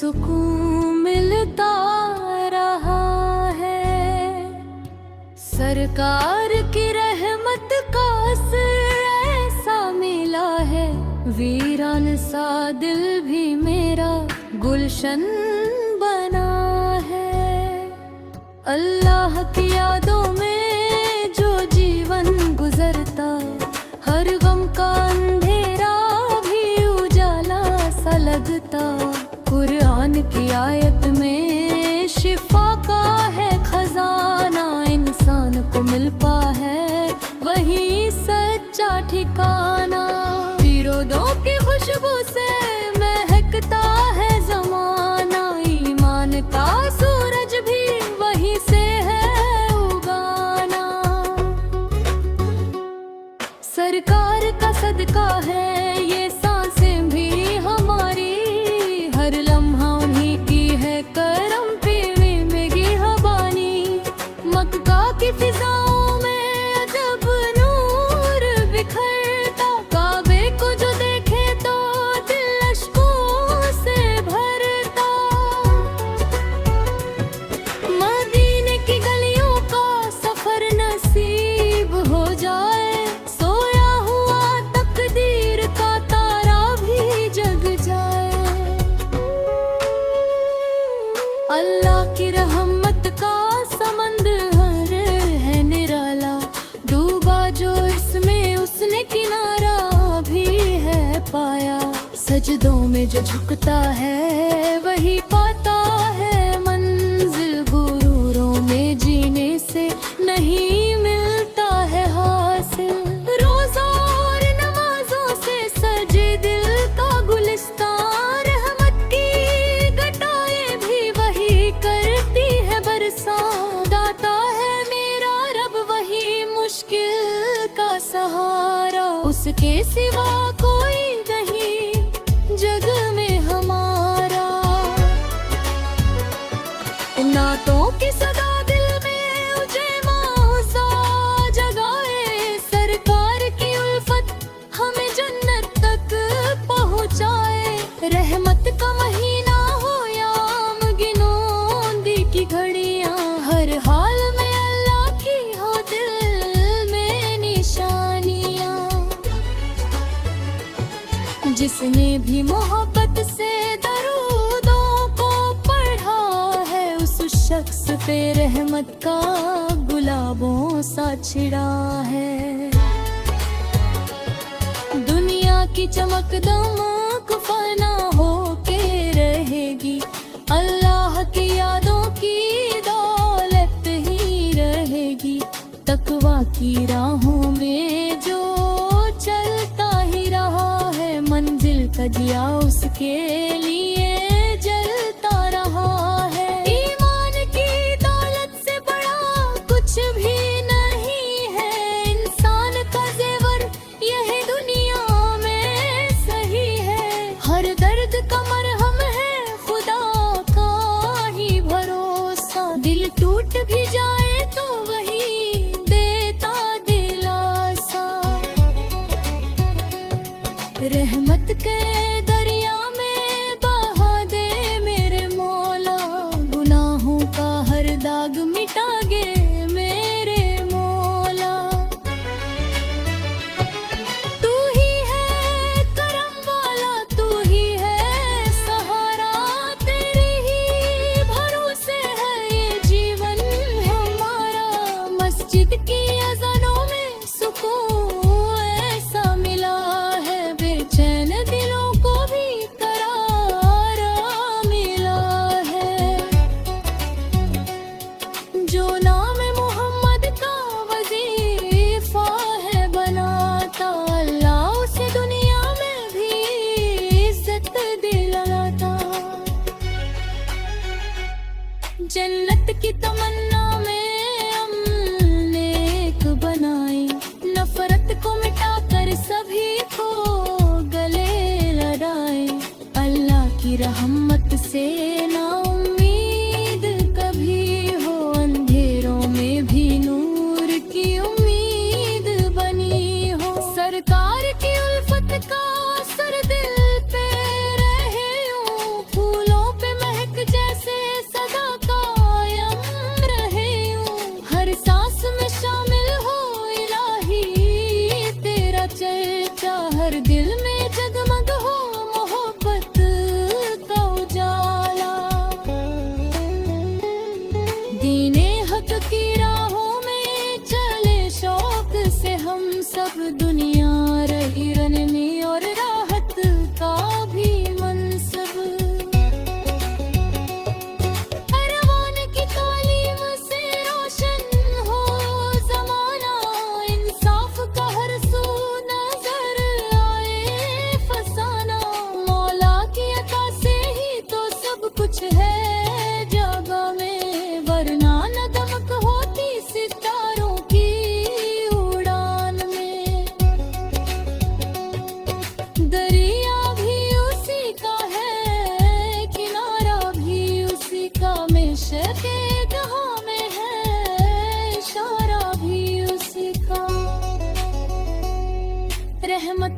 सुकून मिलता रहा है। सरकार की रहमत का असर ऐसा मिला है, वीरान सा दिल भी मेरा गुलशन बना है। अल्लाह की यादों में जो जीवन गुजरता, हर गम का अंधेरा भी उजाला सा लगता। कुरान की आयत में शिफा का है खजाना, इंसान को मिलता है वही सच्चा ठिकाना। विरोधों की खुशबू से महकता है जमाना, ईमान का सूरज भी वहीं से है उगाना। सरकार का सदका है ये सांसें भी हमारी, हर लम्हा उन्हीं की है करम पे में गिरबानी। मक्का की फिजाओं में अजब नूर बिखरता, काबे को जो देखे तो दिल अश्कों से भरता। मदीने की गलियों का सफर नसीब हो जाए, सोया हुआ तकदीर का तारा भी जग जाए। अल्लाह की रहमत का समंदर है निराला, डूबा जो इसमें उसने किनारा भी है पाया। सजदों में जो झुकता है वही पाता है मंजिल, गुरूरों में जीने से नहीं मिलता है हासिल। रोज़ा और नमाजों से सजे दिल का गुलिस्तान, रहमत की घटाएं भी वही करती है बरसात। दाता है मेरा रब वही मुश्किल का सहारा, उसके सिवा कोई नहीं जग में हमारा। नातों की सदा दिल में उजे मौसा जगाए, सरकार की उल्फत हमें जन्नत तक पहुँचाए। रहमत का महीना हो या आम गिनोंदी की घड़ियाँ, हर हाल में अल्लाह की हो दिल में निशानियाँ। जिसने भी मोहब्बत से दरूदों को पढ़ा है, उस शख्स पे रहमत का गुलाबों सा छिड़ा है। दुनिया की चमक दमक फना हो के रहेगी, अल्लाह की यादों की दौलत ही रहेगी। तकवा की राहों में जो चलता ही रहा है, मंजिल का दिया उसके लिए जलता रहा है। ईमान की दौलत से बड़ा कुछ भी नहीं है, इंसान का जेवर यह दुनिया में सही है। हर दर्द का मरहम है खुदा का ही भरोसा, दिल टूट भी जाए तो वही देता दिलासा। रहमत के दरिया में बहा दे मेरे मौला, गुनाहों का हर दाग मिटा गे मेरे मौला। तू ही है करम वाला, तू ही है सहारा, तेरे ही भरोसे है ये जीवन हमारा। मस्जिद की अज़ानों में सुकून ऐसा मिला है, बेचैन दिलों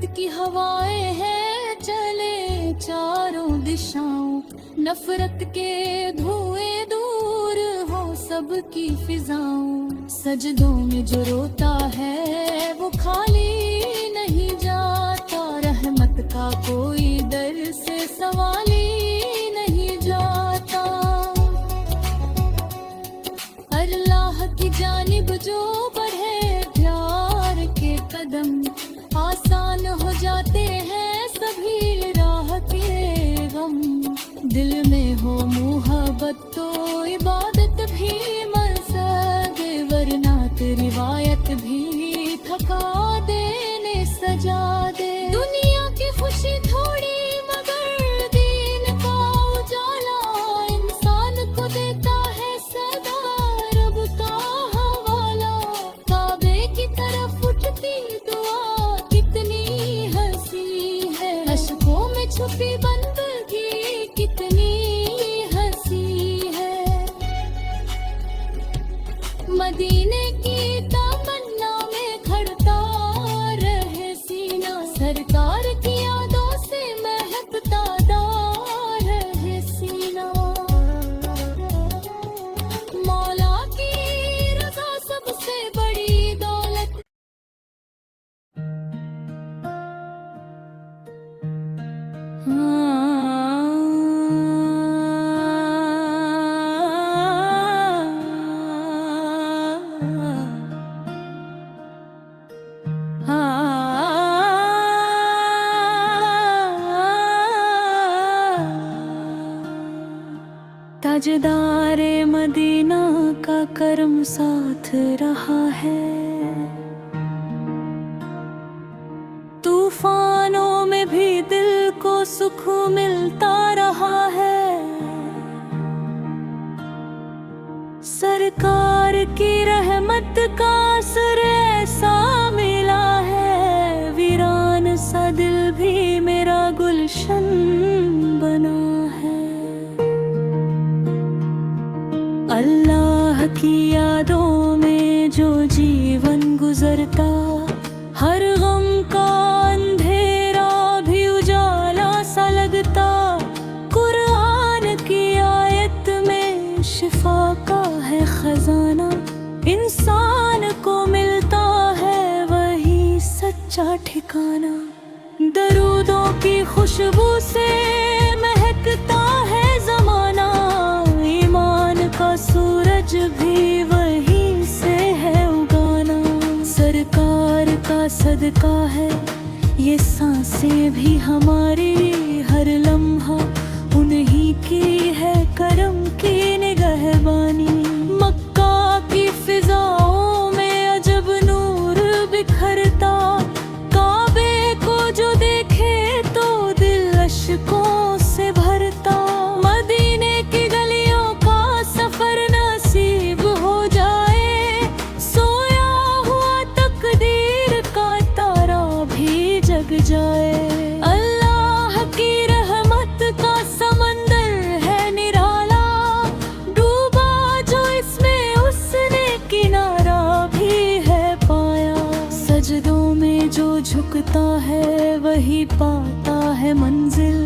रहमत की हवाएं हैं चले चारों दिशाओं, नफरत के धुएं दूर हो सबकी फिजाओं। सजदों में जो रोता है वो खाली नहीं जाता, रहमत का कोई दर से सवाल ही नहीं जाता। अल्लाह की जानिब जो बढ़े प्यार के कदम, आसान हो जाते हैं सभी राह के गम। दिल में हो मोहब्बत तो इबादत भी मकसद, वरना रिवायत भी थका देने सजा दे। दुनिया की खुशी थोड़ी मगर दीन का उजाला, इंसान को देता है सदा रब का हवाला। काबे की तरफ उठती दुआ कितनी हंसी है, अशकों में छुपी बंदगी कितनी हंसी है। मदीने की तमन्ना में खड़ता रहे सीना, सरकार की यादों से महकता रहे सीना। मौला की रज़ा सबसे बड़ी दौलत। ताजदारे मदीना का करम साथ रहा है, तूफानों में भी दिल को सुख मिलता रहा है। सरकार की रहमत का असर ऐसा मिला है, वीरान सा दिल भी मेरा गुलशन बना है। अल्लाह की यादों में जो जीवन गुजरता, हर गम का अंधेरा भी उजाला सा लगता। कुरान की आयत में शिफा का है खजाना, इंसान को मिलता है वही सच्चा ठिकाना। दरूदों की खुशबू से महकता है जमाना, ईमान का सूरज भी वहीं से है उगाना। सरकार का सदका है ये सांसें भी हमारी, हर लम्हा उन्हीं की है करम की निगहबानी। मक्का की फिजाओं में अजब नूर बिखरता, काबे को जो देखे तो दिल अशकों से भरता। मदीने की गलियों का सफर नसीब हो जाए, सोया हुआ तकदीर का तारा भी जग जाए। अल्लाह की रहमत का समंदर है निराला, डूबा जो इसमें उसने किनारा भी है पाया। सजदों में जो झुकता है वही पाता है मंजिल,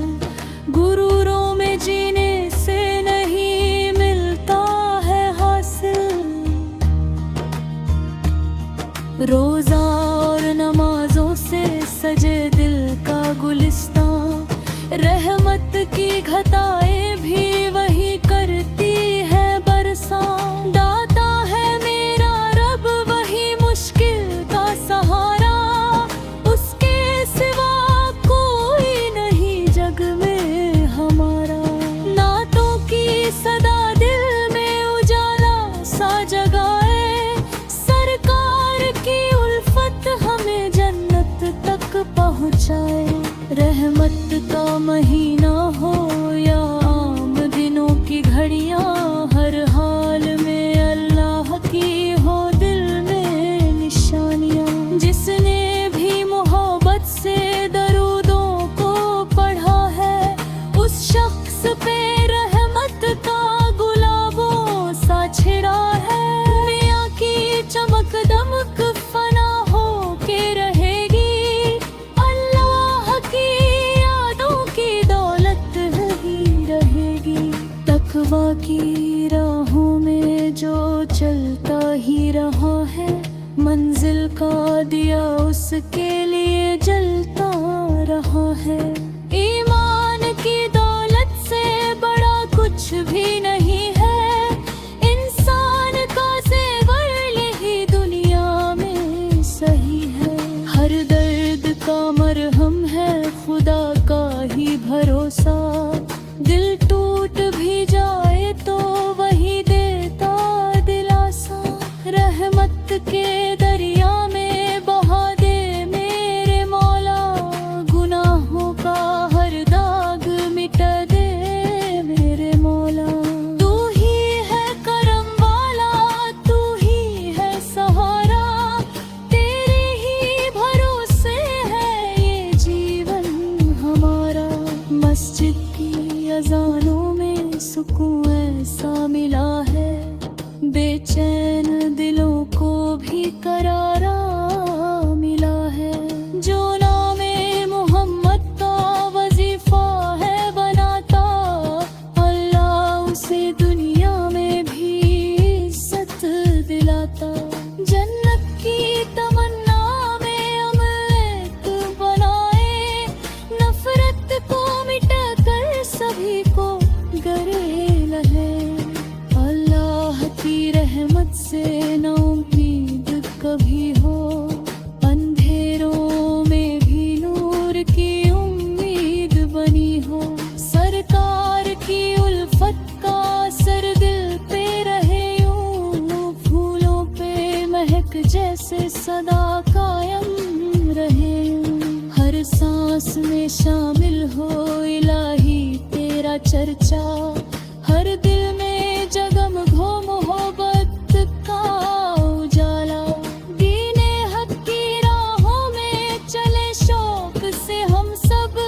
गुरूरों में जीने से नहीं मिलता है हासिल। रोजा और नमाजों से सजे दिल का गुलिस्तान, रहमत की घटाएं भी वही करती है बरसा। दाता है मेरा रब वही मुश्किल का सहारा, उसके सिवा कोई नहीं जग में हमारा। नातों की सदा दिल में उजाला सा जगाए, सरकार की उल्फत हमें जन्नत तक पहुँचाए। रहमत का महीना हो या आम दिनों की घड़ियाँ, हर हाल में अल्लाह की हो दिल में निशानियाँ। जिसने भी मोहब्बत से दरूदों को पढ़ा है, उस शख्स पे रहमत का गुलाबों सा छिड़ा है। मियाँ की चमक दमक फना हो के रहेगी, अल्लाह का दिया उसके लिए जलता रहा है। ईमान की दौलत से बड़ा कुछ भी नहीं है, इंसान का जेवर यही दुनिया में सही है। हर दर्द का मरहम है खुदा का ही भरोसा, दिल टूट भी जाए तो वही देता दिलासा। रहमत के दरिया में बहा दे मेरे मौला, गुनाहों का हर दाग मिटा दे मेरे मौला। तू ही है करम वाला, तू ही है सहारा, तेरे ही भरोसे है ये जीवन हमारा। मस्जिद की अजानों में सुकून ऐसा मिला है, बेचैन दिलों को भी करारा मिला है। जो नामे मोहम्मद का वजीफा है बनाता, अल्लाह उसे दुनिया में भी इज्जत दिलाता। जन्नत की तमन्ना में अमल बनाए, नफरत को मिटा कर सभी को गले लहे। अल्लाह की रहमत से न उम्मीद कभी हो, अंधेरों में भी नूर की उम्मीद बनी हो। सरकार की उल्फत का असर दिल पे रहे यूं, फूलों पे महक जैसे सदा कायम रहे यूं। हर सांस में शामिल हो इलाही तेरा चर्चा, हर दिल में जगम घो मोहब्बत का उजाला। दीने हक की राहों में चले शौक से हम सब,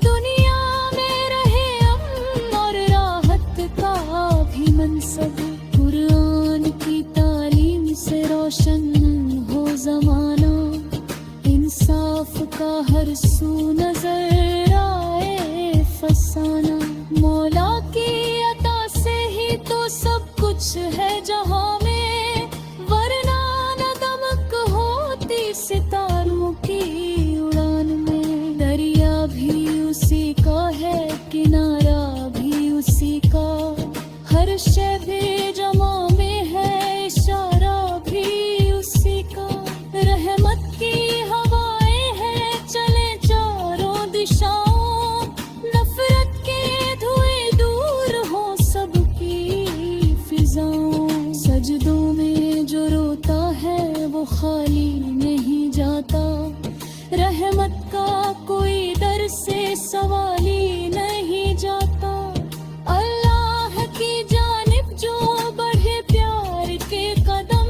दुनिया में रहे अमन और राहत का भी मनसब। कुरान की तालीम से रोशन हो जमाना, इंसाफ का हर सू नजर आए फसाना। मौला की अता से ही तो सब कुछ है जहां में, वरना न दमक होती सितारों की उड़ान में। दरिया भी उसी का है, किनारा भी उसी का, हर शय भी जमा में है, इशारा भी उसी का। रहमत की हवाएं हैं चले चारों दिशाओं, नफरत के धुएं दूर हो सबकी फिजाओं। सजदों में जो रोता है वो खाली नहीं जाता, रहमत का कोई दर से सवाल ही नहीं जाता। अल्लाह की जानिब जो बढ़े प्यार के कदम,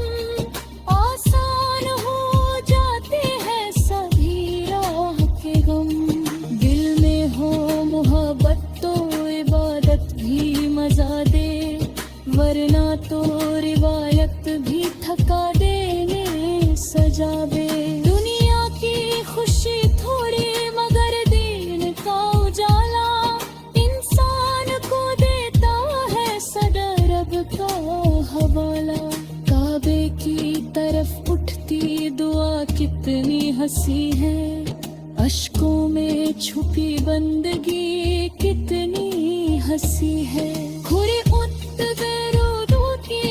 आसान हो जाते हैं सभी राह के गम। दिल में हो मोहब्बत तो इबादत भी मजा दे, वरना तो रिवायत भी थका देने सजा दे। दुनिया की खुशी थोड़ी मगर दीन का उजाला, इंसान को देता है सदा रब का हवाला। काबे की तरफ उठती दुआ कितनी हंसी है, अश्कों में छुपी बंदगी कितनी हंसी है। खुरी उत दरूदों की